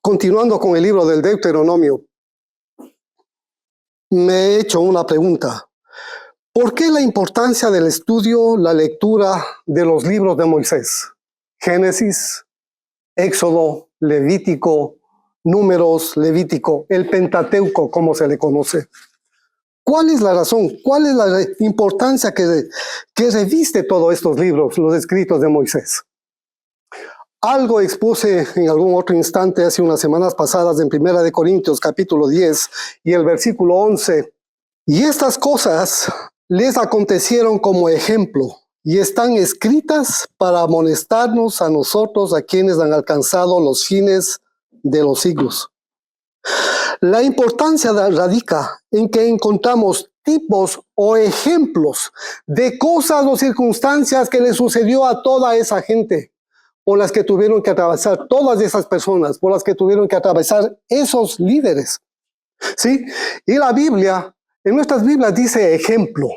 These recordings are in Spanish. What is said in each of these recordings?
continuando con el libro del Deuteronomio, me he hecho una pregunta. ¿Por qué la importancia del estudio, la lectura de los libros de Moisés? Génesis, Éxodo, Levítico, Números, Levítico, el Pentateuco, como se le conoce. ¿Cuál es la razón? ¿Cuál es la importancia que reviste todos estos libros, los escritos de Moisés? Algo expuse en algún otro instante hace unas semanas pasadas en 1 Corintios capítulo 10 y el versículo 11. Y estas cosas les acontecieron como ejemplo y están escritas para amonestarnos a nosotros, a quienes han alcanzado los fines de los siglos. La importancia radica en que encontramos tipos o ejemplos de cosas o circunstancias que le sucedió a toda esa gente, por las que tuvieron que atravesar todas esas personas, por las que tuvieron que atravesar esos líderes. ¿Sí? Y la Biblia, en nuestras Biblias dice ejemplo.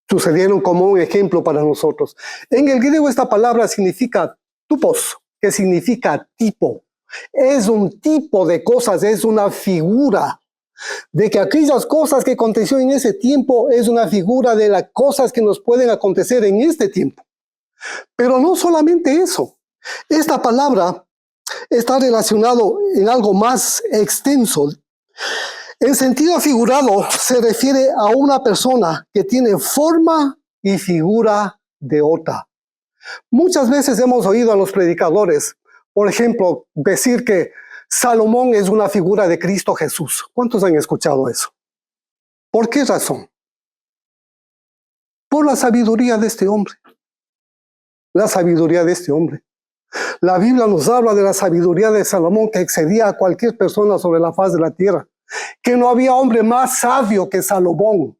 Sucedieron como un ejemplo para nosotros. En el griego esta palabra significa tupos, que significa tipo. Es un tipo de cosas, es una figura de que aquellas cosas que aconteció en ese tiempo es una figura de las cosas que nos pueden acontecer en este tiempo. Pero no solamente eso. Esta palabra está relacionado en algo más extenso. En sentido figurado se refiere a una persona que tiene forma y figura de otra. Muchas veces hemos oído a los predicadores, por ejemplo, decir que Salomón es una figura de Cristo Jesús. ¿Cuántos han escuchado eso? ¿Por qué razón? Por la sabiduría de este hombre. La sabiduría de este hombre. La Biblia nos habla de la sabiduría de Salomón que excedía a cualquier persona sobre la faz de la tierra. Que no había hombre más sabio que Salomón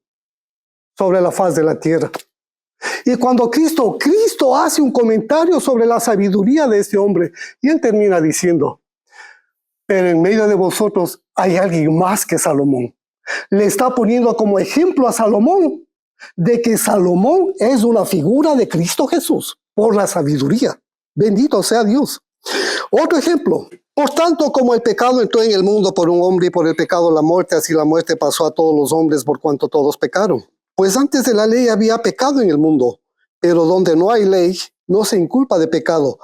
sobre la faz de la tierra. Y cuando Cristo hace un comentario sobre la sabiduría de este hombre, y él termina diciendo, pero en medio de vosotros hay alguien más que Salomón. Le está poniendo como ejemplo a Salomón de que Salomón es una figura de Cristo Jesús por la sabiduría. Bendito sea Dios. Otro ejemplo. Por tanto, como el pecado entró en el mundo por un hombre y por el pecado la muerte, así la muerte pasó a todos los hombres por cuanto todos pecaron. Pues antes de la ley había pecado en el mundo, pero donde no hay ley, no se inculpa de pecado.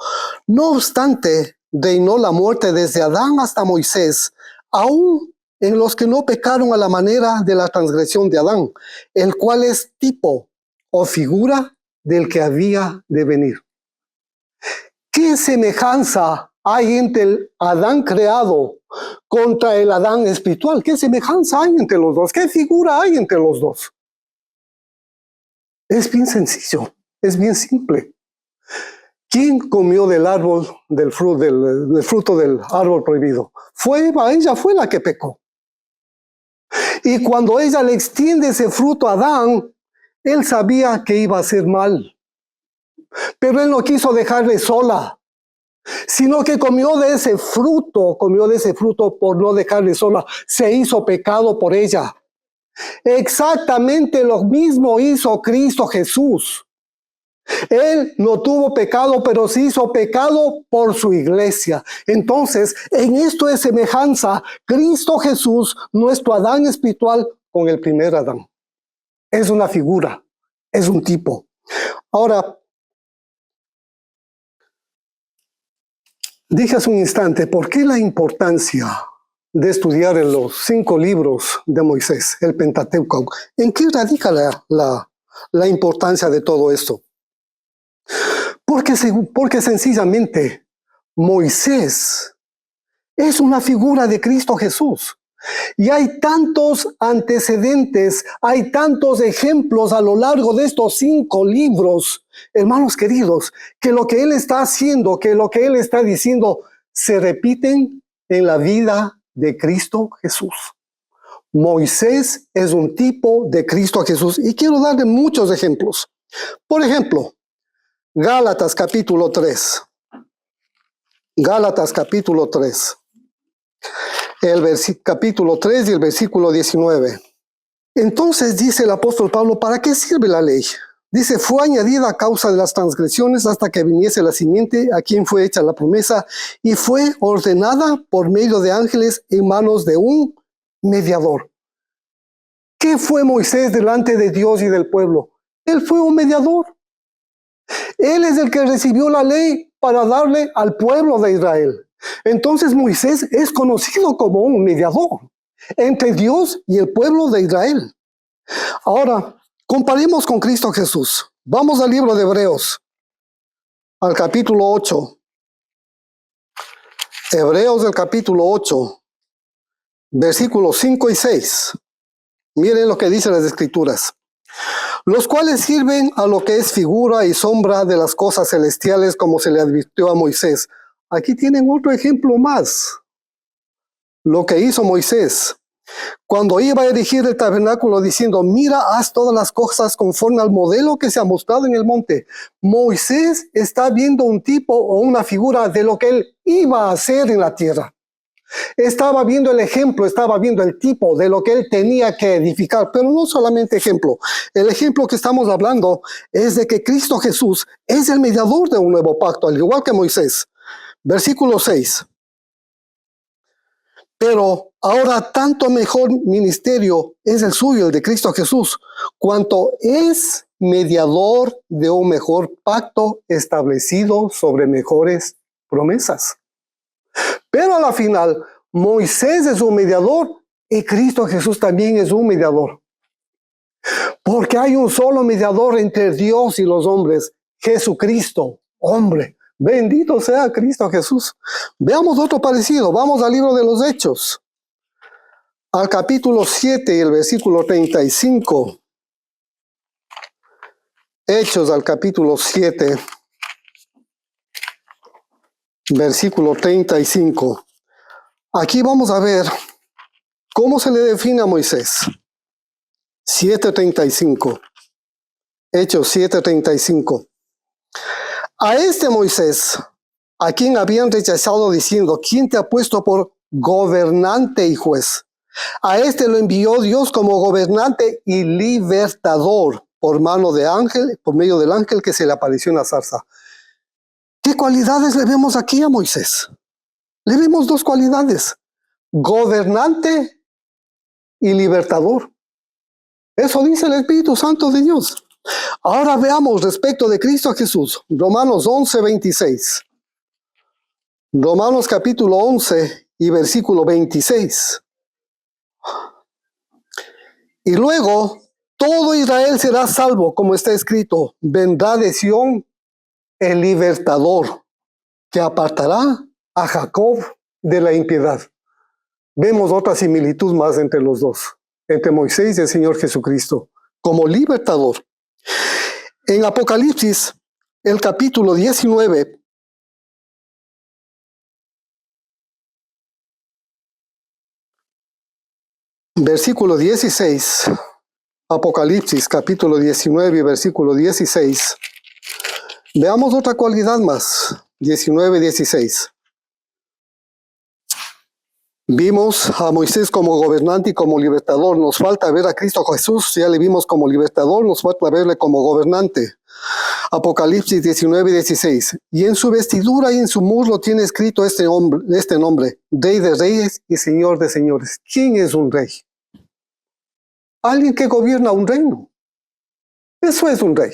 No obstante, reinó la muerte desde Adán hasta Moisés, aún en los que no pecaron a la manera de la transgresión de Adán, el cual es tipo o figura del que había de venir. ¿Qué semejanza hay entre el Adán creado contra el Adán espiritual? ¿Qué semejanza hay entre los dos? ¿Qué figura hay entre los dos? Es bien sencillo, es bien simple. ¿Quién comió del árbol, del fruto del árbol prohibido? Fue Eva, ella fue la que pecó. Y cuando ella le extiende ese fruto a Adán, él sabía que iba a hacer mal. Pero él no quiso dejarle sola, sino que comió de ese fruto por no dejarle sola. Se hizo pecado por ella. Exactamente lo mismo hizo Cristo Jesús. Él no tuvo pecado, pero se hizo pecado por su iglesia. Entonces, en esto es semejanza Cristo Jesús, nuestro Adán espiritual, con el primer Adán. Es una figura, es un tipo. Ahora, dije hace un instante, ¿por qué la importancia de estudiar en los 5 libros de Moisés, el Pentateuco? ¿En qué radica la importancia de todo esto? Porque sencillamente Moisés es una figura de Cristo Jesús. Y hay tantos antecedentes, hay tantos ejemplos a lo largo de estos 5 libros, hermanos queridos, que lo que él está haciendo, que lo que él está diciendo, se repiten en la vida de Cristo Jesús. Moisés es un tipo de Cristo Jesús y quiero darle muchos ejemplos. Por ejemplo, Gálatas capítulo 3. Gálatas capítulo 3. Capítulo 3 y el versículo 19. Entonces dice el apóstol Pablo, ¿para qué sirve la ley? Dice, fue añadida a causa de las transgresiones hasta que viniese la simiente a quien fue hecha la promesa y fue ordenada por medio de ángeles en manos de un mediador. ¿Qué fue Moisés delante de Dios y del pueblo? Él fue un mediador. Él es el que recibió la ley para darle al pueblo de Israel. Entonces Moisés es conocido como un mediador entre Dios y el pueblo de Israel. Ahora, comparemos con Cristo Jesús. Vamos al libro de Hebreos, al capítulo 8. Hebreos del capítulo 8, versículos 5 y 6. Miren lo que dicen las Escrituras. Los cuales sirven a lo que es figura y sombra de las cosas celestiales, como se le advirtió a Moisés. Aquí tienen otro ejemplo más. Lo que hizo Moisés cuando iba a erigir el tabernáculo diciendo, mira, haz todas las cosas conforme al modelo que se ha mostrado en el monte. Moisés está viendo un tipo o una figura de lo que él iba a hacer en la tierra. Estaba viendo el ejemplo, estaba viendo el tipo de lo que él tenía que edificar, pero no solamente ejemplo. El ejemplo que estamos hablando es de que Cristo Jesús es el mediador de un nuevo pacto, al igual que Moisés. Versículo 6. Pero ahora tanto mejor ministerio es el suyo, el de Cristo Jesús, cuanto es mediador de un mejor pacto establecido sobre mejores promesas. Pero a la final, Moisés es un mediador y Cristo Jesús también es un mediador. Porque hay un solo mediador entre Dios y los hombres, Jesucristo, hombre. Bendito sea Cristo Jesús. Veamos otro parecido. Vamos al libro de los Hechos, al capítulo 7 y el versículo 35. Hechos al capítulo 7, versículo 35. Aquí vamos a ver cómo se le define a Moisés. 7:35. Hechos 7:35. A este Moisés, a quien habían rechazado diciendo, ¿quién te ha puesto por gobernante y juez? A este lo envió Dios como gobernante y libertador por mano de ángel, por medio del ángel que se le apareció en la zarza. ¿Qué cualidades le vemos aquí a Moisés? Le vemos dos cualidades: gobernante y libertador. Eso dice el Espíritu Santo de Dios. Ahora veamos respecto de Cristo Jesús. Romanos 11:26. Romanos capítulo 11 y versículo 26. Y luego todo Israel será salvo, como está escrito, vendrá de Sión el libertador, que apartará a Jacob de la impiedad. Vemos otra similitud más entre los dos, entre Moisés y el Señor Jesucristo, como libertador. En Apocalipsis, el capítulo 19, versículo 16, Apocalipsis, capítulo 19, versículo 16, veamos otra cualidad más, 19:16. Vimos a Moisés como gobernante y como libertador. Nos falta ver a Cristo Jesús. Ya le vimos como libertador, nos falta verle como gobernante. Apocalipsis 19:16. Y en su vestidura y en su muslo tiene escrito este nombre, Rey de Reyes y Señor de Señores. ¿Quién es un rey? Alguien que gobierna un reino. Eso es un rey.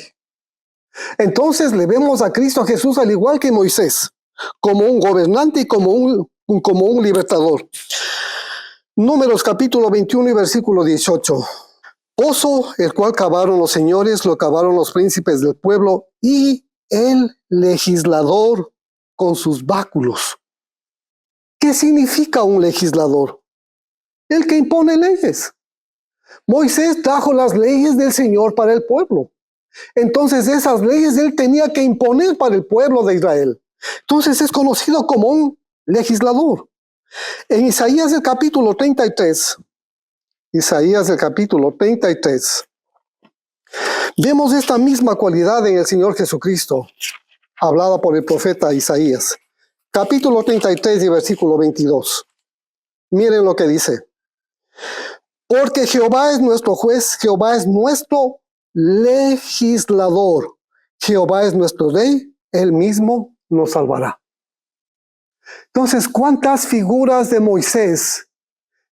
Entonces le vemos a Cristo Jesús al igual que Moisés, como un gobernante y como un libertador. Números capítulo 21 y versículo 18. Pozo, el cual cavaron los señores, lo cavaron los príncipes del pueblo y el legislador con sus báculos. ¿Qué significa un legislador? El que impone leyes. Moisés trajo las leyes del Señor para el pueblo. Entonces esas leyes él tenía que imponer para el pueblo de Israel. Entonces es conocido como un legislador. En Isaías el capítulo 33, vemos esta misma cualidad en el Señor Jesucristo, hablada por el profeta Isaías. Capítulo 33 y versículo 22. Miren lo que dice. Porque Jehová es nuestro juez, Jehová es nuestro legislador. Jehová es nuestro rey, él mismo nos salvará. Entonces, ¿cuántas figuras de Moisés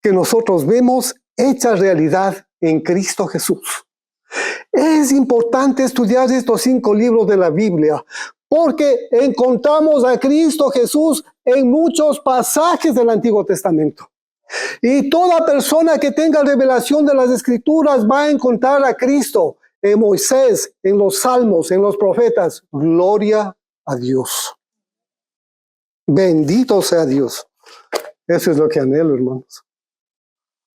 que nosotros vemos hechas realidad en Cristo Jesús? Es importante estudiar estos 5 libros de la Biblia porque encontramos a Cristo Jesús en muchos pasajes del Antiguo Testamento. Y toda persona que tenga revelación de las Escrituras va a encontrar a Cristo en Moisés, en los Salmos, en los profetas. Gloria a Dios. Bendito sea Dios. Eso es lo que anhelo, hermanos.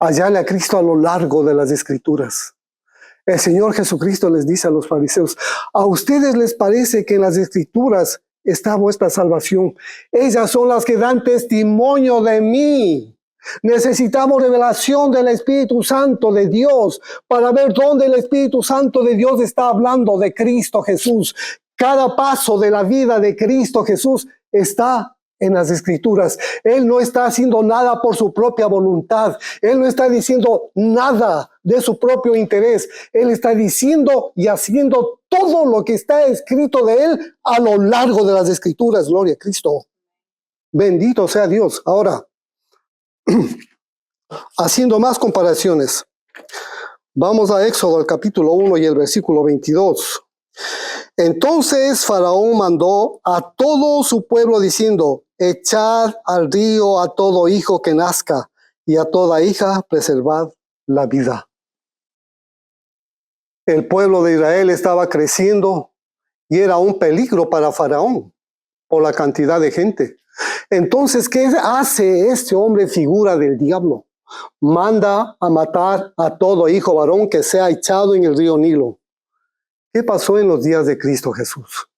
Hallarle a Cristo a lo largo de las Escrituras. El Señor Jesucristo les dice a los fariseos, a ustedes les parece que en las Escrituras está vuestra salvación. Ellas son las que dan testimonio de mí. Necesitamos revelación del Espíritu Santo de Dios para ver dónde el Espíritu Santo de Dios está hablando de Cristo Jesús. Cada paso de la vida de Cristo Jesús está en las Escrituras. Él no está haciendo nada por su propia voluntad. Él no está diciendo nada de su propio interés. Él está diciendo y haciendo todo lo que está escrito de Él a lo largo de las Escrituras. Gloria a Cristo. Bendito sea Dios. Ahora, haciendo más comparaciones, vamos a Éxodo, el capítulo 1 y el versículo 22. Entonces Faraón mandó a todo su pueblo diciendo, echad al río a todo hijo que nazca y a toda hija preservad la vida. El pueblo de Israel estaba creciendo y era un peligro para Faraón por la cantidad de gente. Entonces, ¿qué hace este hombre figura del diablo? Manda a matar a todo hijo varón que sea echado en el río Nilo. ¿Qué pasó en los días de Cristo Jesús?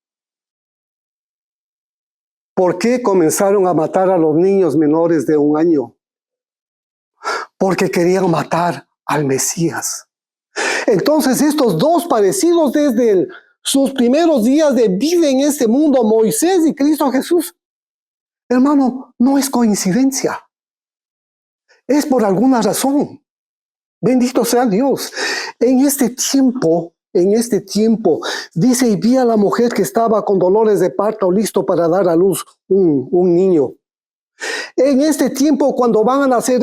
¿Por qué comenzaron a matar a los niños menores de 1 año? Porque querían matar al Mesías. Entonces estos dos parecidos desde sus primeros días de vida en este mundo, Moisés y Cristo Jesús, hermano, no es coincidencia. Es por alguna razón. Bendito sea Dios. En este tiempo, dice, y vi a la mujer que estaba con dolores de parto listo para dar a luz un niño. En este tiempo, cuando van a nacer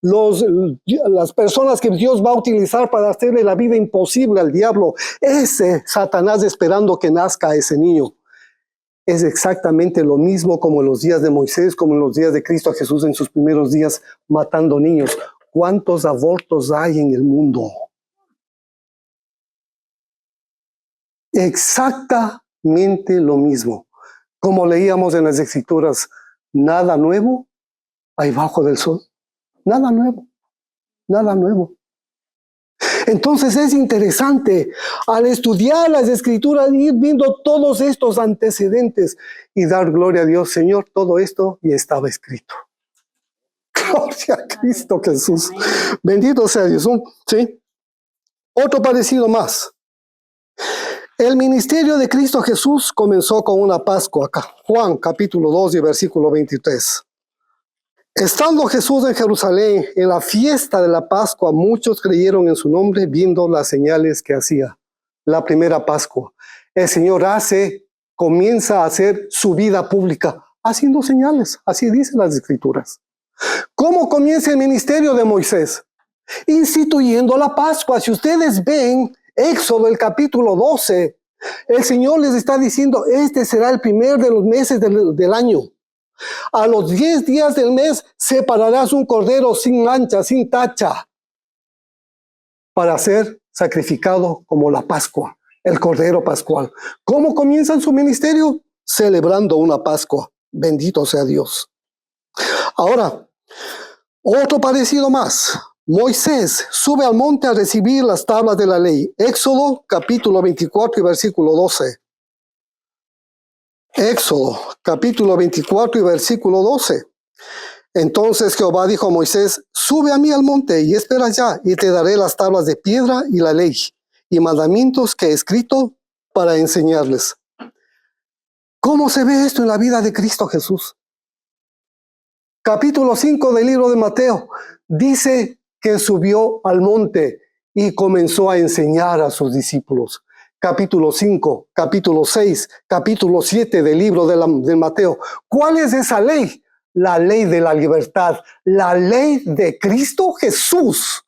las personas que Dios va a utilizar para hacerle la vida imposible al diablo, ese Satanás esperando que nazca ese niño. Es exactamente lo mismo como en los días de Moisés, como en los días de Cristo Jesús en sus primeros días matando niños. ¿Cuántos abortos hay en el mundo? Exactamente lo mismo. Como leíamos en las Escrituras, nada nuevo hay bajo del sol. Nada nuevo. Nada nuevo. Entonces es interesante al estudiar las Escrituras ir viendo todos estos antecedentes y dar gloria a Dios. Señor, todo esto ya estaba escrito. Gloria a Cristo Jesús. Bendito sea Dios. ¿Sí? Otro parecido más. El ministerio de Cristo Jesús comenzó con una Pascua. Juan capítulo 2 y versículo 23. Estando Jesús en Jerusalén en la fiesta de la Pascua, muchos creyeron en su nombre viendo las señales que hacía. La primera Pascua. El Señor comienza a hacer su vida pública haciendo señales. Así dicen las Escrituras. ¿Cómo comienza el ministerio de Moisés? Instituyendo la Pascua. Si ustedes ven Éxodo, el capítulo 12, el Señor les está diciendo, este será el primer de los meses del año. A los 10 días del mes separarás un cordero sin mancha, sin tacha, para ser sacrificado como la Pascua, el cordero pascual. ¿Cómo comienzan su ministerio? Celebrando una Pascua. Bendito sea Dios. Ahora, otro parecido más. Moisés sube al monte a recibir las tablas de la ley. Éxodo capítulo 24 y versículo 12. Éxodo capítulo 24 y versículo 12. Entonces Jehová dijo a Moisés, sube a mí al monte y espera allá, y te daré las tablas de piedra y la ley, y mandamientos que he escrito para enseñarles. ¿Cómo se ve esto en la vida de Cristo Jesús? Capítulo 5 del libro de Mateo dice que subió al monte y comenzó a enseñar a sus discípulos. Capítulo 5, capítulo 6, capítulo 7 del libro de Mateo. ¿Cuál es esa ley? La ley de la libertad, la ley de Cristo Jesús.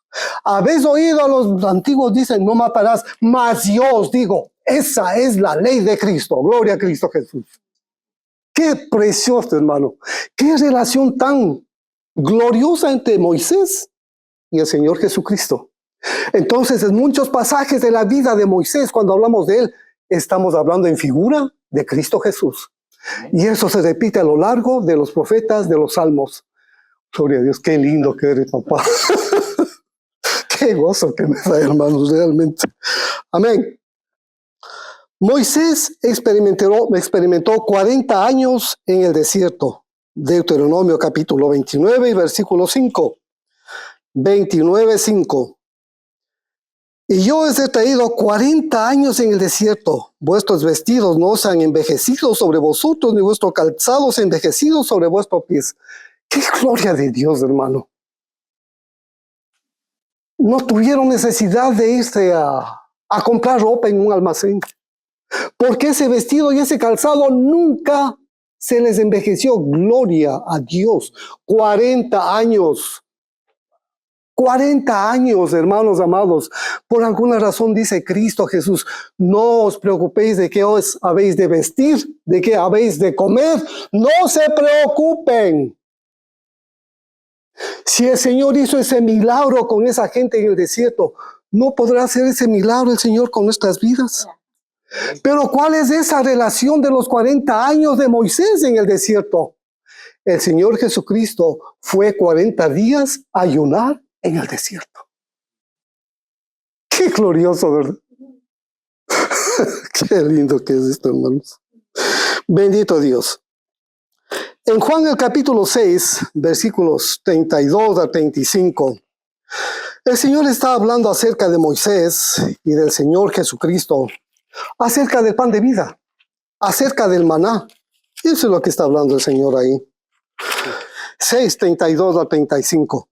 Habéis oído a los antiguos dicen, no matarás, mas yo os digo, esa es la ley de Cristo. Gloria a Cristo Jesús. Qué precioso, hermano. Qué relación tan gloriosa entre Moisés y el Señor Jesucristo. Entonces, en muchos pasajes de la vida de Moisés, cuando hablamos de él, estamos hablando en figura de Cristo Jesús. Y eso se repite a lo largo de los profetas, de los salmos. Gloria a Dios, qué lindo que eres, papá. Qué gozo que me da, hermanos, realmente. Amén. Moisés experimentó 40 años en el desierto. Deuteronomio capítulo 29 y versículo 5. 29:5. Y yo os he traído 40 años en el desierto. Vuestros vestidos no se han envejecido sobre vosotros, ni vuestros calzados envejecidos sobre vuestros pies. ¡Qué gloria de Dios, hermano! No tuvieron necesidad de irse a comprar ropa en un almacén. Porque ese vestido y ese calzado nunca se les envejeció. Gloria a Dios. 40 años. 40 años, hermanos amados. Por alguna razón dice Cristo Jesús, no os preocupéis de qué os habéis de vestir, de qué habéis de comer. No se preocupen. Si el Señor hizo ese milagro con esa gente en el desierto, ¿no podrá hacer ese milagro el Señor con nuestras vidas? Pero ¿cuál es esa relación de los 40 años de Moisés en el desierto? El Señor Jesucristo fue 40 días a ayunar en el desierto. Qué glorioso, ¿verdad? Qué lindo que es esto, hermanos. Bendito Dios. En Juan el capítulo 6, versículos 32 a 35, el Señor está hablando acerca de Moisés y del Señor Jesucristo, acerca del pan de vida, acerca del maná. Eso es lo que está hablando el Señor ahí. 6, 32 a 35.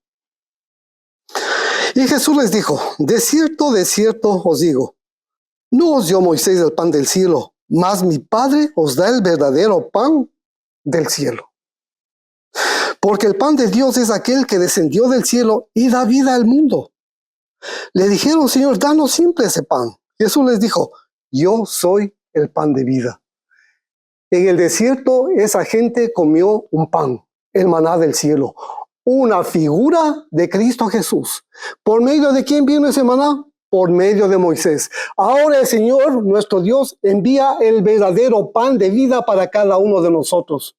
Y Jesús les dijo, de cierto os digo, no os dio Moisés el pan del cielo, mas mi Padre os da el verdadero pan del cielo. Porque el pan de Dios es aquel que descendió del cielo y da vida al mundo. Le dijeron, Señor, danos siempre ese pan. Jesús les dijo, yo soy el pan de vida. En el desierto esa gente comió un pan, el maná del cielo, una figura de Cristo Jesús. ¿Por medio de quién vino ese maná? Por medio de Moisés. Ahora el Señor, nuestro Dios, envía el verdadero pan de vida para cada uno de nosotros.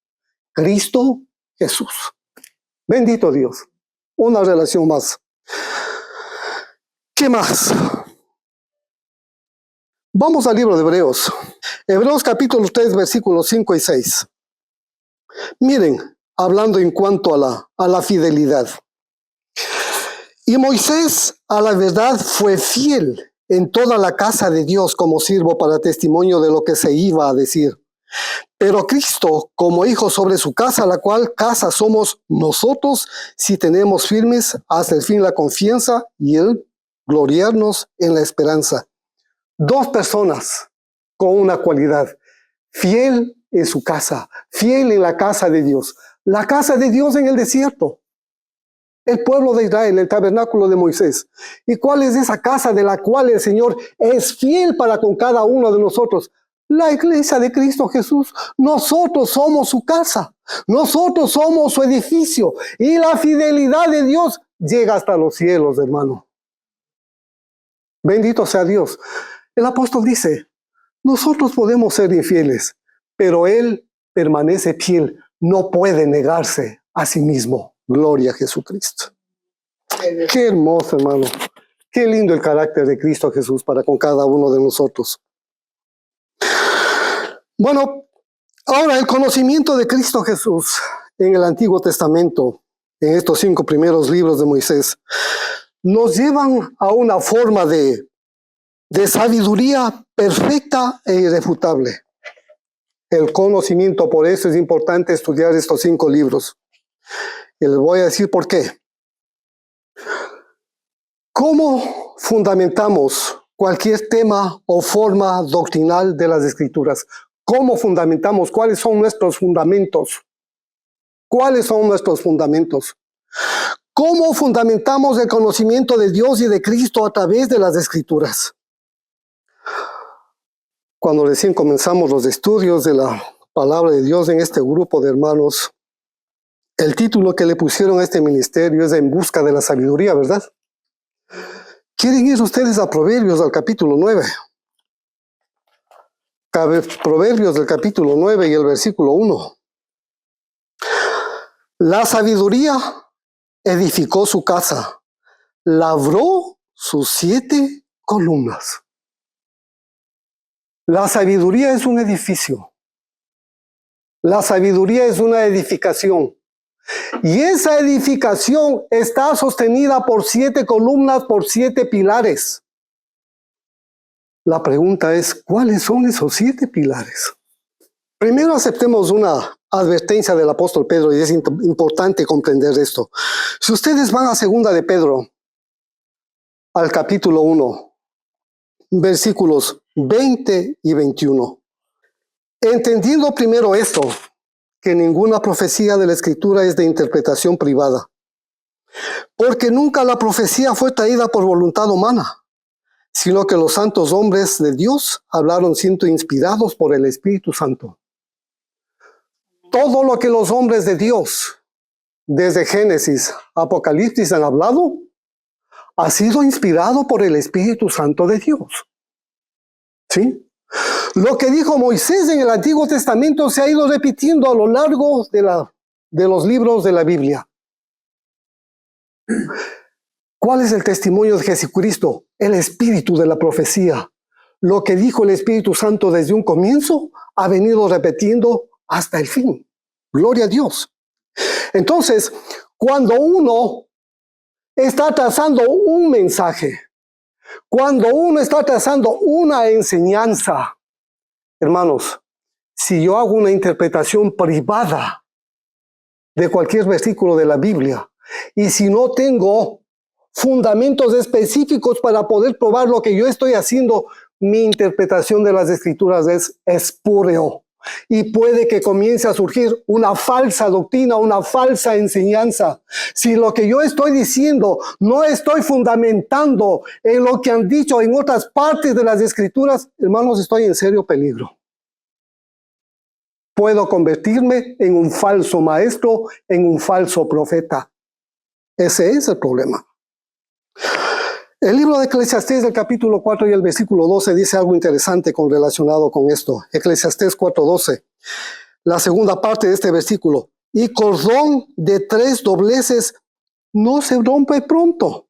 Cristo Jesús. Bendito Dios. Una relación más. ¿Qué más? Vamos al libro de Hebreos. Hebreos capítulo 3, versículos 5 y 6. Miren, hablando en cuanto a la fidelidad. Y Moisés a la verdad fue fiel en toda la casa de Dios como siervo para testimonio de lo que se iba a decir. Pero Cristo como hijo sobre su casa, la cual casa somos nosotros si tenemos firmes hasta el fin la confianza y el gloriarnos en la esperanza. Dos personas con una cualidad, fiel en su casa, fiel en la casa de Dios. La casa de Dios en el desierto. El pueblo de Israel, el tabernáculo de Moisés. ¿Y cuál es esa casa de la cual el Señor es fiel para con cada uno de nosotros? La iglesia de Cristo Jesús. Nosotros somos su casa. Nosotros somos su edificio. Y la fidelidad de Dios llega hasta los cielos, hermano. Bendito sea Dios. El apóstol dice, nosotros podemos ser infieles, pero Él permanece fiel. No puede negarse a sí mismo. Gloria a Jesucristo. Qué hermoso, hermano. Qué lindo el carácter de Cristo Jesús para con cada uno de nosotros. Bueno, ahora el conocimiento de Cristo Jesús en el Antiguo Testamento, en estos 5 primeros libros de Moisés, nos llevan a una forma de sabiduría perfecta e irrefutable. El conocimiento, por eso es importante estudiar estos 5 libros. Y les voy a decir por qué. ¿Cómo fundamentamos cualquier tema o forma doctrinal de las Escrituras? ¿Cómo fundamentamos? ¿Cuáles son nuestros fundamentos? ¿Cuáles son nuestros fundamentos? ¿Cómo fundamentamos el conocimiento de Dios y de Cristo a través de las Escrituras? Cuando recién comenzamos los estudios de la palabra de Dios en este grupo de hermanos, el título que le pusieron a este ministerio es En busca de la sabiduría, ¿verdad? ¿Quieren ir ustedes a Proverbios al capítulo 9? Proverbios del capítulo 9 y el versículo 1. La sabiduría edificó su casa, labró sus 7 columnas. La sabiduría es un edificio. La sabiduría es una edificación. Y esa edificación está sostenida por 7 columnas, por 7 pilares. La pregunta es, ¿cuáles son esos 7 pilares? Primero aceptemos una advertencia del apóstol Pedro, y es importante comprender esto. Si ustedes van a 2 de Pedro, al capítulo 1, versículos 20 y 21. Entendiendo primero esto, que ninguna profecía de la Escritura es de interpretación privada, porque nunca la profecía fue traída por voluntad humana, sino que los santos hombres de Dios hablaron siendo inspirados por el Espíritu Santo. Todo lo que los hombres de Dios, desde Génesis, Apocalipsis, han hablado, ha sido inspirado por el Espíritu Santo de Dios. ¿Sí? Lo que dijo Moisés en el Antiguo Testamento se ha ido repitiendo a lo largo de los libros de la Biblia. ¿Cuál es el testimonio de Jesucristo? El espíritu de la profecía. Lo que dijo el Espíritu Santo desde un comienzo ha venido repitiendo hasta el fin. Gloria a Dios. Entonces, cuando uno está trazando un mensaje, cuando uno está trazando una enseñanza, hermanos, si yo hago una interpretación privada de cualquier versículo de la Biblia, y si no tengo fundamentos específicos para poder probar lo que yo estoy haciendo, mi interpretación de las Escrituras es espúreo. Y puede que comience a surgir una falsa doctrina, una falsa enseñanza. Si lo que yo estoy diciendo no estoy fundamentando en lo que han dicho en otras partes de las Escrituras, hermanos, estoy en serio peligro. Puedo convertirme en un falso maestro, en un falso profeta. Ese es el problema. El libro de Eclesiastés, el capítulo 4 y el versículo 12, dice algo interesante relacionado con esto. Eclesiastés 4:12, la segunda parte de este versículo. Y cordón de 3 dobleces no se rompe pronto.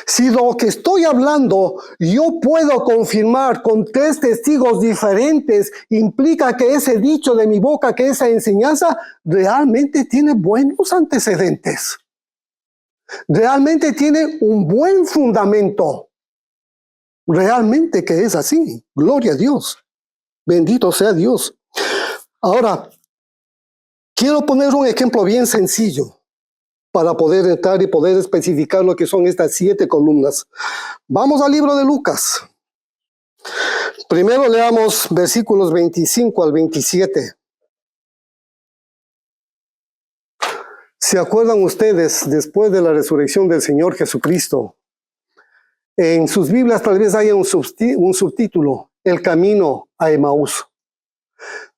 Si lo que estoy hablando yo puedo confirmar con 3 testigos diferentes, implica que ese dicho de mi boca, que esa enseñanza realmente tiene buenos antecedentes. Realmente tiene un buen fundamento. Realmente que es así. Gloria a Dios. Bendito sea Dios. Ahora, quiero poner un ejemplo bien sencillo para poder entrar y poder especificar lo que son estas 7 columnas. Vamos al libro de Lucas. Primero leamos versículos 25 al 27. ¿Se acuerdan ustedes, después de la resurrección del Señor Jesucristo, en sus Biblias tal vez haya un subtítulo, El camino a Emaús?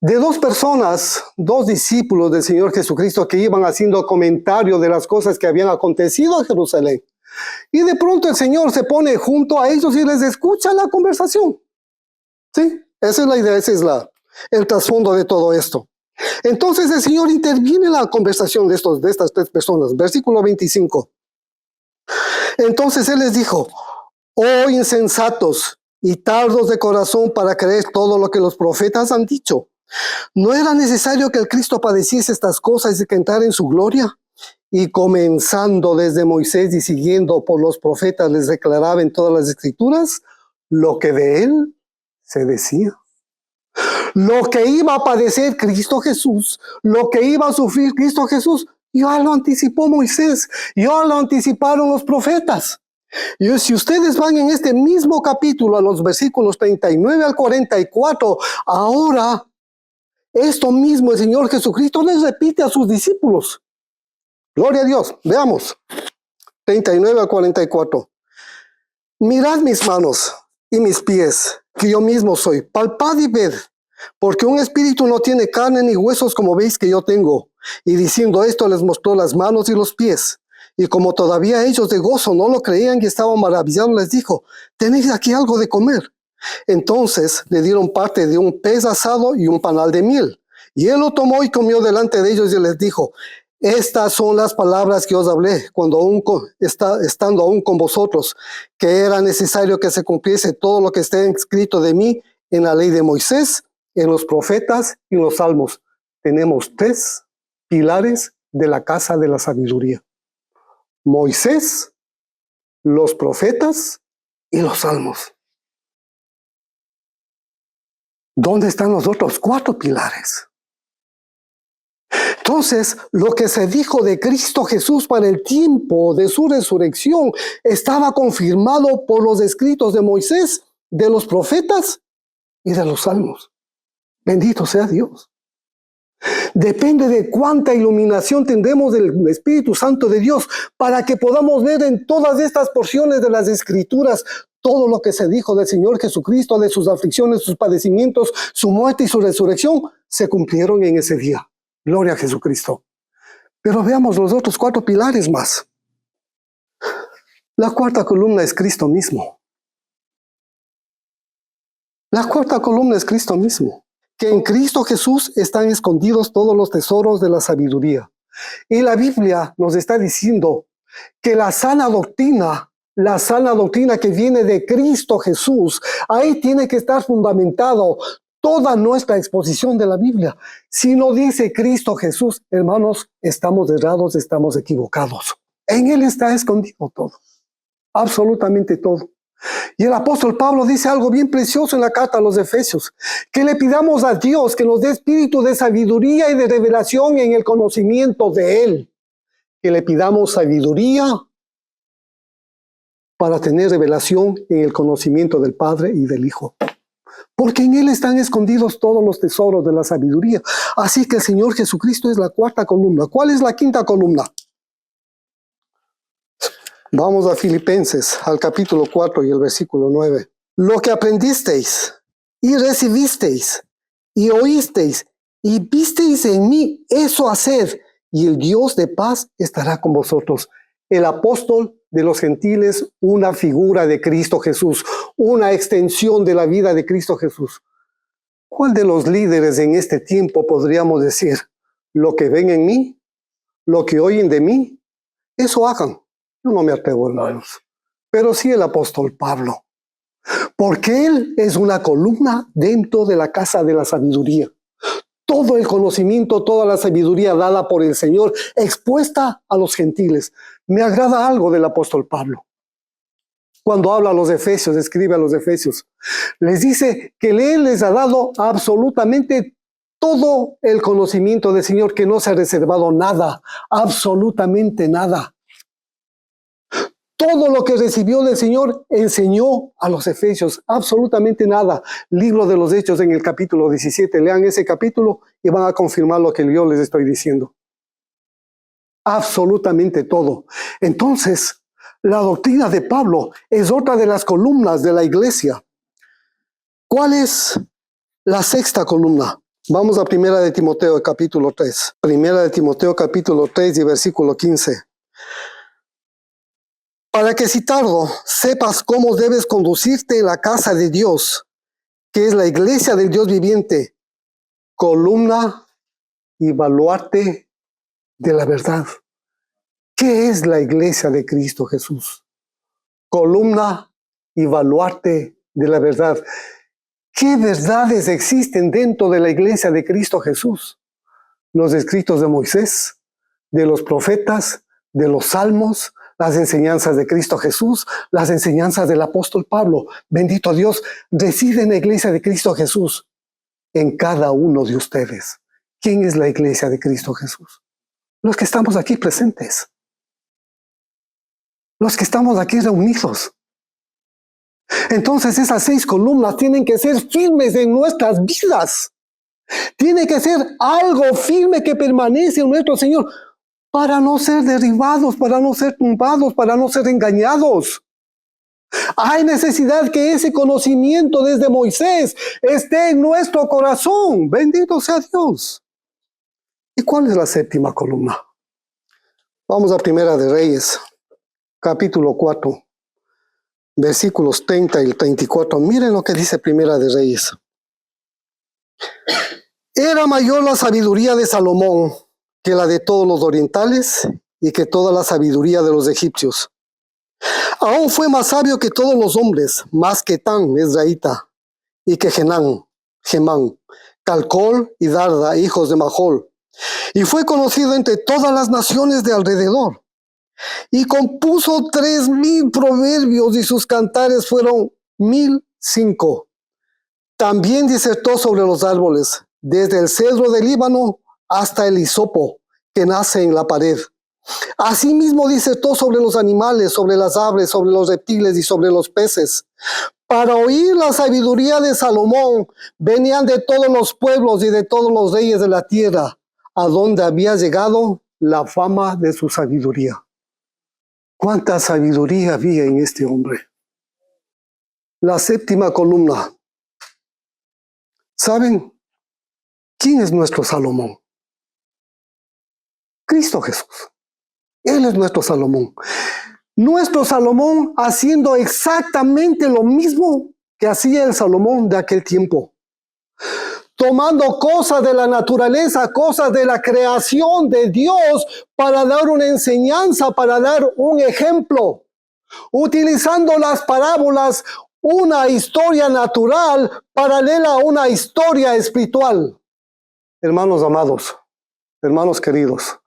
De 2 personas, 2 discípulos del Señor Jesucristo que iban haciendo comentario de las cosas que habían acontecido en Jerusalén. Y de pronto el Señor se pone junto a ellos y les escucha la conversación. ¿Sí? Esa es la idea, ese es el trasfondo de todo esto. Entonces el Señor interviene en la conversación de estas 3 personas. Versículo 25. Entonces Él les dijo: oh insensatos y tardos de corazón para creer todo lo que los profetas han dicho. ¿No era necesario que el Cristo padeciese estas cosas y que entrara en su gloria? Y comenzando desde Moisés y siguiendo por los profetas, les declaraba en todas las Escrituras lo que de Él se decía. Lo que iba a padecer Cristo Jesús, lo que iba a sufrir Cristo Jesús, ya lo anticipó Moisés, ya lo anticiparon los profetas. Y si ustedes van en este mismo capítulo a los versículos 39 al 44, ahora esto mismo el Señor Jesucristo les repite a sus discípulos. Gloria a Dios. Veamos. 39 al 44. Mirad mis manos y mis pies, que yo mismo soy. Palpad y ved, porque un espíritu no tiene carne ni huesos como veis que yo tengo. Y diciendo esto les mostró las manos y los pies. Y como todavía ellos de gozo no lo creían y estaban maravillados, les dijo, ¿tenéis aquí algo de comer? Entonces le dieron parte de un pez asado y un panal de miel. Y él lo tomó y comió delante de ellos y les dijo, estas son las palabras que os hablé cuando estando aún con vosotros, que era necesario que se cumpliese todo lo que está escrito de mí en la ley de Moisés, en los profetas y en los salmos. Tenemos 3 pilares de la casa de la sabiduría. Moisés, los profetas y los salmos. ¿Dónde están los otros 4 pilares? Entonces, lo que se dijo de Cristo Jesús para el tiempo de su resurrección estaba confirmado por los escritos de Moisés, de los profetas y de los salmos. Bendito sea Dios. Depende de cuánta iluminación tendremos del Espíritu Santo de Dios para que podamos ver en todas estas porciones de las Escrituras todo lo que se dijo del Señor Jesucristo, de sus aflicciones, sus padecimientos, su muerte y su resurrección, se cumplieron en ese día. Gloria a Jesucristo. Pero veamos los otros 4 pilares más. La 4ª columna es Cristo mismo. La 4ª columna es Cristo mismo. Que en Cristo Jesús están escondidos todos los tesoros de la sabiduría. Y la Biblia nos está diciendo que la sana doctrina que viene de Cristo Jesús, ahí tiene que estar fundamentado toda nuestra exposición de la Biblia. Si no dice Cristo Jesús, hermanos, estamos errados, estamos equivocados. En Él está escondido todo, absolutamente todo. Y el apóstol Pablo dice algo bien precioso en la carta a los Efesios, que le pidamos a Dios que nos dé espíritu de sabiduría y de revelación en el conocimiento de Él. Que le pidamos sabiduría para tener revelación en el conocimiento del Padre y del Hijo. Porque en Él están escondidos todos los tesoros de la sabiduría. Así que el Señor Jesucristo es la 4ª columna. ¿Cuál es la 5ª columna? Vamos a Filipenses, al capítulo 4 y el versículo 9. Lo que aprendisteis y recibisteis y oísteis y visteis en mí, eso haced, y el Dios de paz estará con vosotros. El apóstol de los gentiles, una figura de Cristo Jesús, una extensión de la vida de Cristo Jesús. ¿Cuál de los líderes en este tiempo podríamos decir, lo que ven en mí, lo que oyen de mí, eso hagan? Yo no me atrevo, hermanos, pero sí el apóstol Pablo, porque él es una columna dentro de la casa de la sabiduría. Todo el conocimiento, toda la sabiduría dada por el Señor, expuesta a los gentiles. Me agrada algo del apóstol Pablo. Cuando habla a los Efesios, escribe a los Efesios, les dice que Él les ha dado absolutamente todo el conocimiento del Señor, que no se ha reservado nada, absolutamente nada. Todo lo que recibió del Señor enseñó a los Efesios, absolutamente nada. Libro de los Hechos en el capítulo 17. Lean ese capítulo y van a confirmar lo que yo les estoy diciendo. Absolutamente todo. Entonces, la doctrina de Pablo es otra de las columnas de la iglesia. ¿Cuál es la 6ª columna? Vamos a 1 de Timoteo, capítulo 3. 1 de Timoteo, capítulo 3 y versículo 15. Para que si tardo sepas cómo debes conducirte en la casa de Dios, que es la iglesia del Dios viviente, columna y baluarte de la verdad. ¿Qué es la iglesia de Cristo Jesús? Columna y baluarte de la verdad. ¿Qué verdades existen dentro de la iglesia de Cristo Jesús? Los escritos de Moisés, de los profetas, de los salmos, las enseñanzas de Cristo Jesús, las enseñanzas del apóstol Pablo. Bendito Dios, reside en la iglesia de Cristo Jesús, en cada uno de ustedes. ¿Quién es la iglesia de Cristo Jesús? Los que estamos aquí presentes. los que estamos aquí reunidos. Entonces esas 6 columnas tienen que ser firmes en nuestras vidas. Tiene que ser algo firme que permanece en nuestro Señor para no ser derribados, para no ser tumbados, para no ser engañados. Hay necesidad que ese conocimiento desde Moisés esté en nuestro corazón. Bendito sea Dios. ¿Y cuál es la 7ª columna? Vamos a Primera de Reyes, capítulo 4, versículos 30 y 34. Miren lo que dice Primera de Reyes. Era mayor la sabiduría de Salomón que la de todos los orientales y que toda la sabiduría de los egipcios. Aún fue más sabio que todos los hombres, más que Tan, Esraíta, y que Gemán, Calcol y Darda, hijos de Mahol. Y fue conocido entre todas las naciones de alrededor. Y compuso 3000 proverbios y sus cantares fueron 1005. También disertó sobre los árboles, desde el cedro del Líbano hasta el hisopo que nace en la pared. Asimismo disertó sobre los animales, sobre las aves, sobre los reptiles y sobre los peces. Para oír la sabiduría de Salomón venían de todos los pueblos y de todos los reyes de la tierra, a donde había llegado la fama de su sabiduría. ¿Cuánta sabiduría había en este hombre? La 7ª columna. ¿Saben quién es nuestro Salomón? Cristo Jesús. Él es nuestro Salomón. Nuestro Salomón haciendo exactamente lo mismo que hacía el Salomón de aquel tiempo. Tomando cosas de la naturaleza, cosas de la creación de Dios para dar una enseñanza, para dar un ejemplo. Utilizando las parábolas, una historia natural paralela a una historia espiritual. Hermanos amados, hermanos queridos,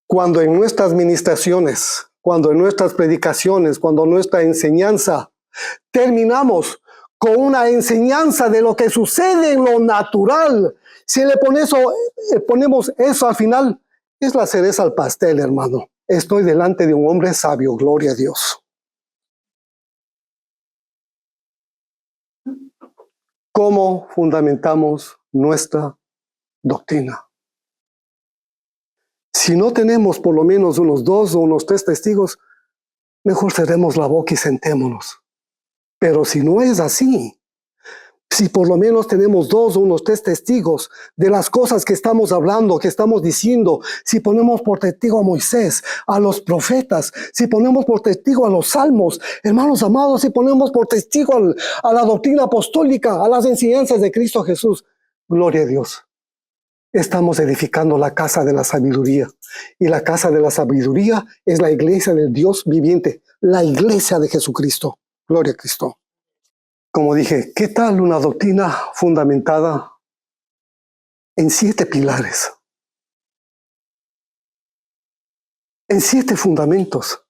cuando en nuestras ministraciones, cuando en nuestras predicaciones, cuando en nuestra enseñanza terminamos con una enseñanza de lo que sucede en lo natural, si le ponemos eso al final, es la cereza al pastel, hermano. Estoy delante de un hombre sabio, gloria a Dios. ¿Cómo fundamentamos nuestra doctrina? Si no tenemos por lo menos unos 2 o unos 3 testigos, mejor cerremos la boca y sentémonos. Pero si no es así, si por lo menos tenemos 2 o unos 3 testigos de las cosas que estamos hablando, que estamos diciendo, si ponemos por testigo a Moisés, a los profetas, si ponemos por testigo a los salmos, hermanos amados, si ponemos por testigo a la doctrina apostólica, a las enseñanzas de Cristo Jesús, gloria a Dios. Estamos edificando la casa de la sabiduría. Y la casa de la sabiduría es la iglesia del Dios viviente, la iglesia de Jesucristo. Gloria a Cristo. Como dije, ¿qué tal una doctrina fundamentada en 7 pilares? En 7 fundamentos.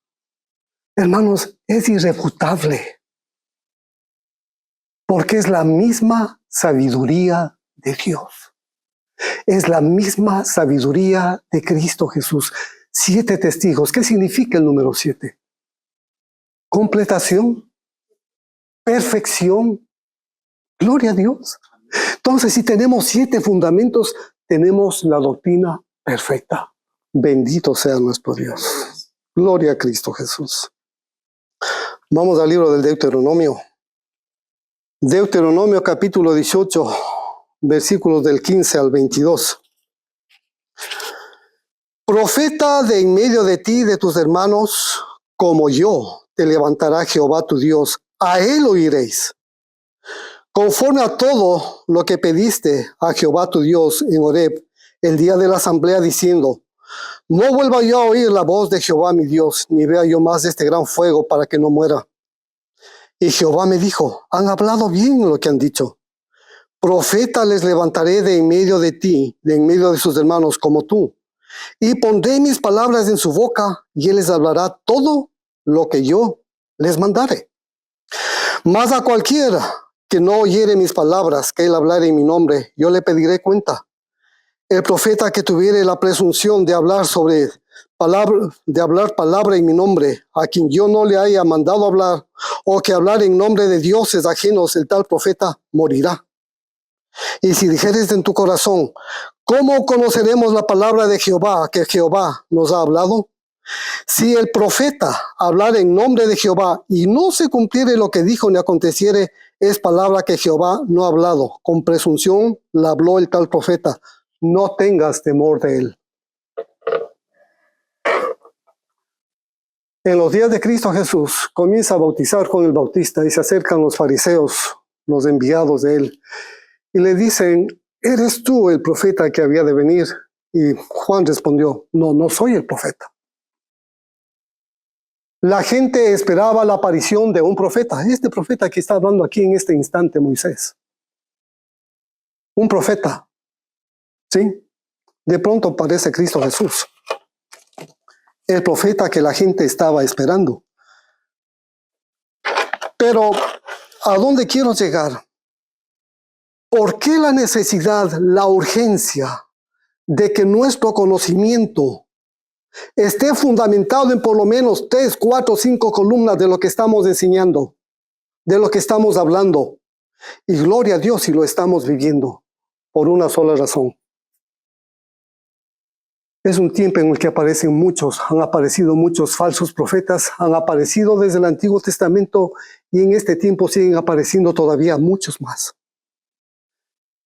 Hermanos, es irrefutable. Porque es la misma sabiduría de Dios. Es la misma sabiduría de Cristo Jesús. 7 testigos. ¿Qué significa el número 7? Completación, perfección, gloria a Dios. Entonces, si tenemos 7 fundamentos, tenemos la doctrina perfecta. Bendito sea nuestro Dios. Gloria a Cristo Jesús. Vamos al libro del Deuteronomio. Deuteronomio capítulo 18. Versículos del 15 al 22. Profeta de en medio de ti, de tus hermanos, como yo, te levantará Jehová tu Dios. A él oiréis. Conforme a todo lo que pediste a Jehová tu Dios en Horeb, el día de la asamblea, diciendo, no vuelva yo a oír la voz de Jehová mi Dios, ni vea yo más este gran fuego para que no muera. Y Jehová me dijo, han hablado bien lo que han dicho. Profeta les levantaré de en medio de ti, de en medio de sus hermanos como tú, y pondré mis palabras en su boca, y él les hablará todo lo que yo les mandare. Mas a cualquiera que no oyere mis palabras, que él hablare en mi nombre, yo le pediré cuenta. El profeta que tuviere la presunción de hablar sobre de hablar palabra en mi nombre, a quien yo no le haya mandado hablar, o que hablar en nombre de dioses ajenos, el tal profeta morirá. Y si dijeres en tu corazón, ¿cómo conoceremos la palabra de Jehová que Jehová nos ha hablado? Si el profeta hablar en nombre de Jehová y no se cumpliere lo que dijo ni aconteciere, es palabra que Jehová no ha hablado. Con presunción la habló el tal profeta. No tengas temor de él. En los días de Cristo Jesús comienza a bautizar Juan el Bautista y se acercan los fariseos, los enviados de él, y le dicen, ¿eres tú el profeta que había de venir? Y Juan respondió, no, no soy el profeta. La gente esperaba la aparición de un profeta, este profeta que está hablando aquí en este instante, Moisés. Un profeta, ¿sí? De pronto aparece Cristo Jesús, el profeta que la gente estaba esperando. Pero, ¿a dónde quiero llegar? ¿Por qué la necesidad, la urgencia de que nuestro conocimiento esté fundamentado en por lo menos 3, 4, 5 columnas de lo que estamos enseñando, de lo que estamos hablando? Y gloria a Dios si lo estamos viviendo, por una sola razón. Es un tiempo en el que han aparecido muchos falsos profetas, han aparecido desde el Antiguo Testamento y en este tiempo siguen apareciendo todavía muchos más.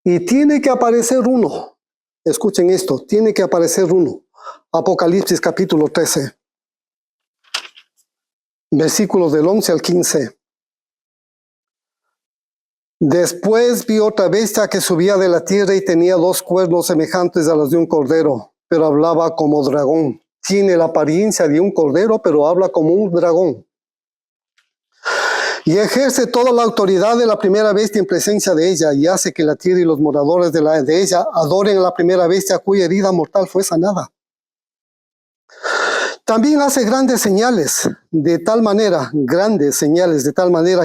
Y tiene que aparecer uno, escuchen esto, tiene que aparecer uno. Apocalipsis capítulo 13, versículos del 11 al 15. Después vi otra bestia que subía de la tierra y tenía 2 cuernos semejantes a los de un cordero, pero hablaba como dragón. Tiene la apariencia de un cordero, pero habla como un dragón. Y ejerce toda la autoridad de la primera bestia en presencia de ella, y hace que la tierra y los moradores de ella adoren a la primera bestia cuya herida mortal fue sanada. También hace grandes señales de tal manera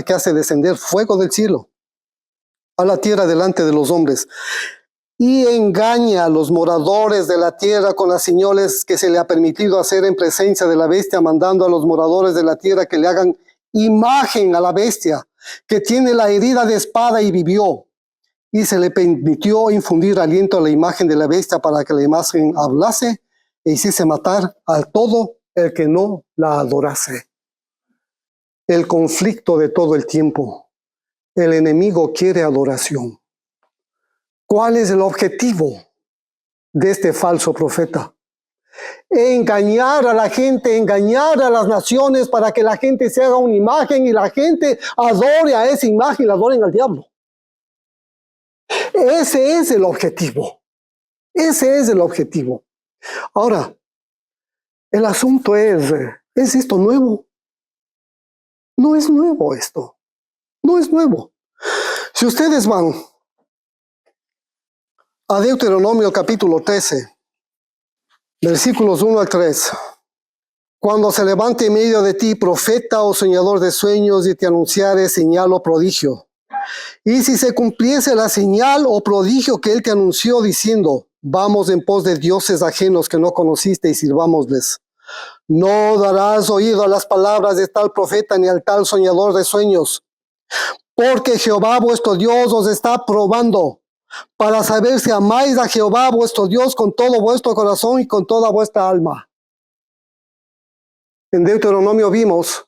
que hace descender fuego del cielo a la tierra delante de los hombres, y engaña a los moradores de la tierra con las señales que se le ha permitido hacer en presencia de la bestia, mandando a los moradores de la tierra que le hagan imagen a la bestia, que tiene la herida de espada y vivió. Y se le permitió infundir aliento a la imagen de la bestia para que la imagen hablase e hiciese matar a todo el que no la adorase. El conflicto de todo el tiempo. El enemigo quiere adoración. ¿Cuál es el objetivo de este falso profeta? Engañar a la gente, engañar a las naciones para que la gente se haga una imagen y la gente adore a esa imagen y la adoren al diablo. Ese es el objetivo. Ese es el objetivo. Ahora, el asunto ¿es esto nuevo? No es nuevo esto. No es nuevo. Si ustedes van a Deuteronomio capítulo 13, versículos 1 al 3. Cuando se levante en medio de ti profeta o soñador de sueños y te anunciare señal o prodigio. Y si se cumpliese la señal o prodigio que él te anunció diciendo, vamos en pos de dioses ajenos que no conociste y sirvámosles. No darás oído a las palabras de tal profeta ni al tal soñador de sueños, porque Jehová vuestro Dios os está probando para saber si amáis a Jehová vuestro Dios con todo vuestro corazón y con toda vuestra alma. En Deuteronomio vimos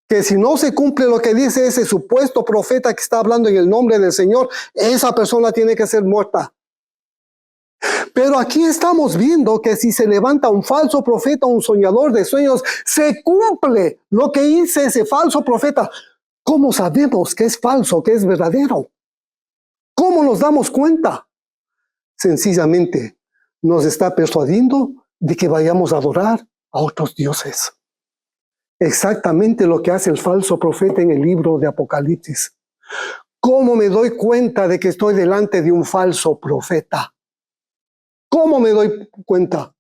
que si no se cumple lo que dice ese supuesto profeta que está hablando en el nombre del Señor, esa persona tiene que ser muerta. Pero aquí estamos viendo que si se levanta un falso profeta, un soñador de sueños, se cumple lo que dice ese falso profeta. ¿Cómo sabemos que es falso, que es verdadero? ¿Cómo nos damos cuenta? Sencillamente nos está persuadiendo de que vayamos a adorar a otros dioses. Exactamente lo que hace el falso profeta en el libro de Apocalipsis. ¿Cómo me doy cuenta de que estoy delante de un falso profeta? ¿Cómo me doy cuenta?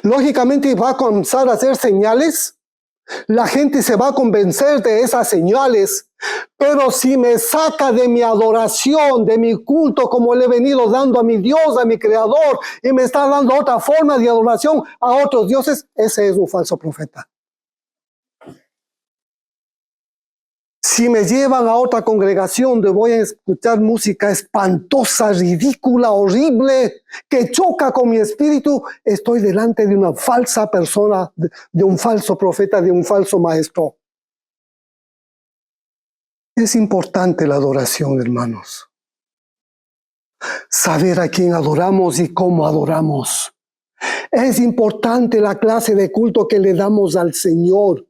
Lógicamente va a comenzar a hacer señales La gente se va a convencer de esas señales, pero si me saca de mi adoración, de mi culto, como le he venido dando a mi Dios, a mi Creador, y me está dando otra forma de adoración a otros dioses, ese es un falso profeta. Si me llevan a otra congregación donde voy a escuchar música espantosa, ridícula, horrible, que choca con mi espíritu, estoy delante de una falsa persona, de un falso profeta, de un falso maestro. Es importante la adoración, hermanos. Saber a quién adoramos y cómo adoramos. Es importante la clase de culto que le damos al Señor.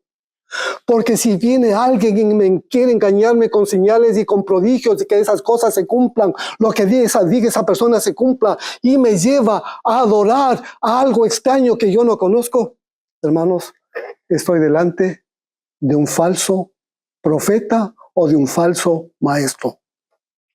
Porque si viene alguien y me quiere engañarme con señales y con prodigios y que esas cosas se cumplan, lo que diga esa persona se cumpla y me lleva a adorar a algo extraño que yo no conozco, hermanos, estoy delante de un falso profeta o de un falso maestro.